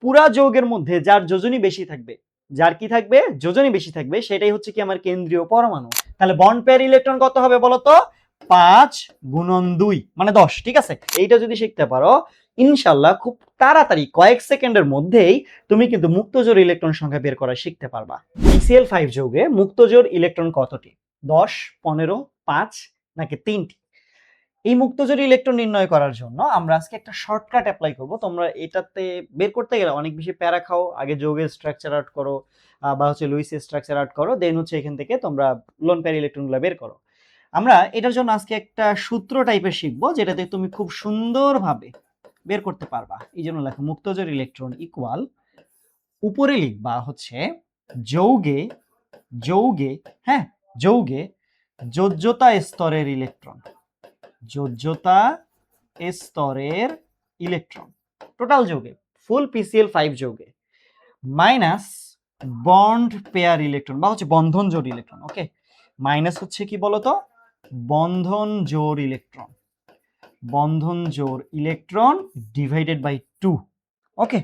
পুরা যৌগের মধ্যে যার যোজনী বেশি থাকবে, যার কি থাকবে, যোজনী বেশি থাকবে, সেটাই হচ্ছে কি আমার কেন্দ্রীয় পরমাণু। তাহলে বন্ড পেয়ার ইলেকট্রন কত হবে বলতো? 5 গুণন 2 মানে 10। ঠিক আছে, এইটা যদি শিখতে পারো ইনশাল্লাহ খুব তাড়াতাড়ি কয়েক সেকেন্ডের মধ্যেই তুমি কিন্তু মুক্তজোর ইলেকট্রন সংখ্যা বের করা শিখতে পারবা। PCl5 যৌগে মুক্তজোর ইলেকট্রন কতটি? 10, 15, 5 নাকি 3টি? এই মুক্তজোড় ইলেকট্রন নির্ণয় করার জন্য আমরা আজকে একটা শর্টকাট অ্যাপ্লাই করব। তোমরা এটাতে বের করতে গেলে অনেক বেশি প্যারা খাও, আগে যৌগের স্ট্রাকচার আউট করো বা হচ্ছে লুইসের স্ট্রাকচার আউট করো, দেন হচ্ছে এখান থেকে তোমরা লোন পেয়ার ইলেকট্রনগুলো বের করো। আমরা এটার জন্য আজকে একটা সূত্র টাইপের শিখবো যেটাতে তুমি খুব সুন্দরভাবে বের করতে পারবা। এই জন্য লেখো মুক্তজোড় ইলেকট্রন ইকুয়াল, উপরে লিখবা হচ্ছে যৌগে যৌগে হ্যাঁ যৌগে যোজ্যতা স্তরের ইলেকট্রন, যোজ্যতা স্তরের ইলেকট্রন টোটাল যৌগে, ফুল PCl5 যৌগে, মাইনাস বন্ড পেয়ার ইলেকট্রন বা হচ্ছে বন্ধন জোড় ইলেকট্রন। ওকে, মাইনাস হচ্ছে কি বলতো? বন্ধন জোড় ইলেকট্রন, বন্ধন জোড় ইলেকট্রন ডিভাইডেড বাই 2। ওকে,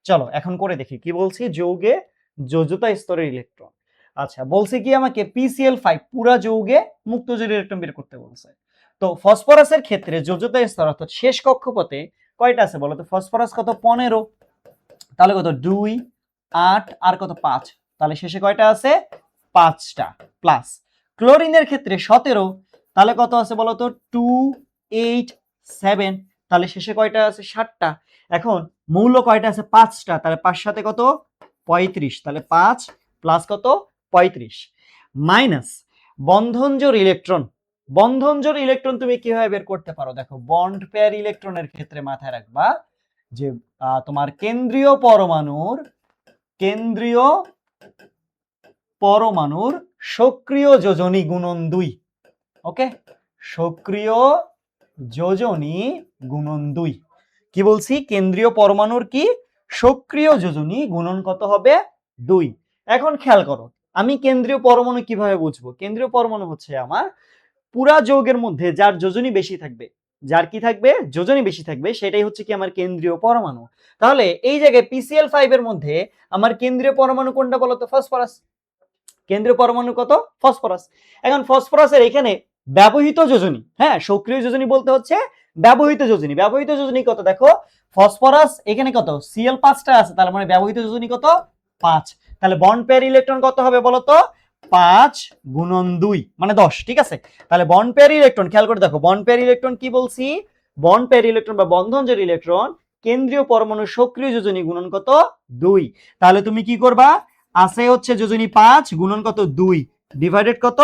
চলো এখন করে দেখি কি বলছি। যৌগে যোজ্যতা স্তরের ইলেকট্রন, আচ্ছা বলছে কি আমাকে PCl5 পুরা যৌগে মুক্তজোড় ইলেকট্রন বের করতে বলছে। তো ফসফরাসের ক্ষেত্রে যোজ্যতা স্তর অর্থাৎ শেষ কক্ষপথে কয়টা আছে বলো তো? ফসফরাস কত? 15, তাহলে কত? 2, 8 আর কত? 5, তাহলে শেষে কয়টা আছে? 5টা। প্লাস ক্লোরিনের ক্ষেত্রে 17, তাহলে কত আছে বলো তো? 2, 8, 7, তাহলে শেষে কয়টা আছে? 7টা। এখন মৌল কয়টা আছে? 5টা, তাহলে 5 সাথে কত? 35, তাহলে 5 প্লাস কত? 35, মাইনাস বন্ধন জোড় ইলেকট্রন। বন্ধন জোড় ইলেকট্রন তুমি কিভাবে বের করতে পারো? দেখো, বন্ড পেয়ার ইলেকট্রনের ক্ষেত্রে মাথায় রাখবা যে তোমার কেন্দ্রীয় পরমাণুর সক্রিয় যোজনী গুণন 2। ওকে, সক্রিয় যোজনী গুণন 2। কি বলছি? কেন্দ্রীয় পরমাণুর কি সক্রিয় যোজনী গুণন কত হবে? 2। এখন খেয়াল করো, আমি কেন্দ্রীয় পরমাণু কিভাবে বুঝবো? কেন্দ্রীয় পরমাণু হচ্ছে আমার পুরা যৌগের মধ্যে যার যোজনী বেশি থাকবে, যার কি থাকবে, যোজনী বেশি থাকবে, সেটাই হচ্ছে কি আমার কেন্দ্রীয় পরমাণু। তাহলে এই জায়গায় PCl5 এর মধ্যে আমার কেন্দ্রীয় পরমাণু কোনটা বলতো? ফসফরাস। কেন্দ্রীয় পরমাণু কত? ফসফরাস। এখন ফসফরাসের এখানে ব্যবহৃত যোজনী, হ্যাঁ সক্রিয় যোজনী বলতে হচ্ছে ব্যবহৃত যোজনী। ব্যবহৃত যোজনী কত? দেখো, ফসফরাস এখানে কত? Cl5টা আছে, তার মানে ব্যবহৃত যোজনী কত? 5। তাহলে বন্ড পেয়ার ইলেকট্রন কত হবে বলতো? 5 গুণন 2 মানে 10। ঠিক আছে, তাহলে বন্ড পেয়ার ইলেকট্রন খেয়াল করে দেখো, বন্ড পেয়ার ইলেকট্রন কি বলছি? বন্ড পেয়ার ইলেকট্রন বা বন্ধন জোড় ইলেকট্রন কেন্দ্রীয় পরমাণুর সক্রিয় যোজনী গুণন কত? 2। তাহলে তুমি কি করবা? আছে হচ্ছে যোজনী 5 গুণন কত? 2 ডিভাইডেড কত?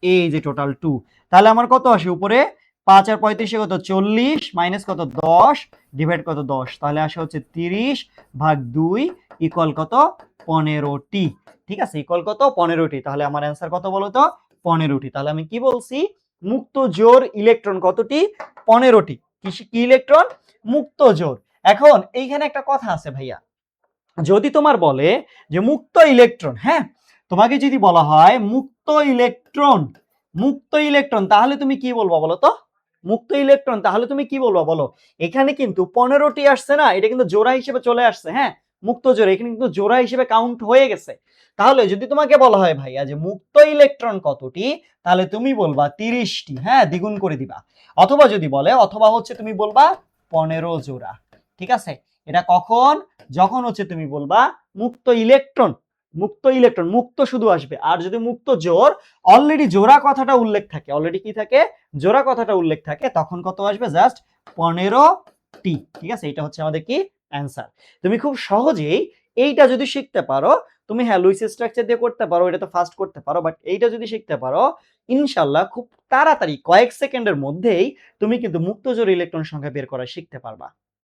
এই যে টোটাল 2। তাহলে আমার কত আসে উপরে? 5 আর 35 কত? 40 মাইনাস কত? 10 ডিভাইড কত? 10, তাহলে আসে হচ্ছে 30 ভাগ 2 ইকুয়াল কত? 15টি। ঠিক আছে, ইকুয়াল কত? 15টি। তাহলে আমার অ্যান্সার কত বলো তো? 15টি। তাহলে আমি কি বলছি? মুক্ত জোড় ইলেকট্রন কতটি? 15টি। কি ইলেকট্রন? মুক্ত জোড়। এখন এইখানে একটা কথা আছে ভাইয়া, যদি তোমার বলে যে মুক্ত ইলেকট্রন, হ্যাঁ তোমাকে যদি বলা হয় মুক্ত ইলেকট্রন, মুক্ত ইলেকট্রন, তাহলে তুমি কি বলবো বলো তো? মুক্ত ইলেকট্রন তাহলে তুমি কি বলবো বলো? এখানে কিন্তু 15টি আসছে না, এটা কিন্তু জোড়া হিসেবে চলে আসছে। হ্যাঁ, মুক্ত জোড়া এখানে কিন্তু জোড়া হিসেবে কাউন্ট হয়ে গেছে। তাহলে যদি তোমাকে বলা হয় ভাইয়া যে মুক্ত ইলেকট্রন কতটি, তাহলে তুমি বলবা 30টি। হ্যাঁ, দ্বিগুণ করে দিবা। অথবা যদি বলে, অথবা হচ্ছে তুমি বলবা 15 জোড়া। ঠিক আছে, এটা কখন? যখন হচ্ছে তুমি বলবা মুক্ত ইলেকট্রন, মুক্ত ইলেকট্রন, মুক্ত শুধু আসবে। আর যদি মুক্ত জোড় অলরেডি জোড়া কথাটা উল্লেখ থাকে, অলরেডি কি থাকে? জোড়া কথাটা উল্লেখ থাকে, তখন কত আসবে? জাস্ট 15টি। ঠিক আছে, এটা হচ্ছে আমাদের কি অ্যান্সার। তুমি খুব সহজেই এইটা যদি শিখতে পারো, তুমি হ্যাঁ লুইস স্ট্রাকচার দিয়ে করতে পারো, এটা তো ফাস্ট করতে পারো, বাট এইটা যদি শিখতে পারো ইনশাল্লাহ খুব তাড়াতাড়ি কয়েক সেকেন্ডের মধ্যেই তুমি কিন্তু মুক্ত জোড় ইলেকট্রন সংখ্যা বের করা শিখতে পারবা।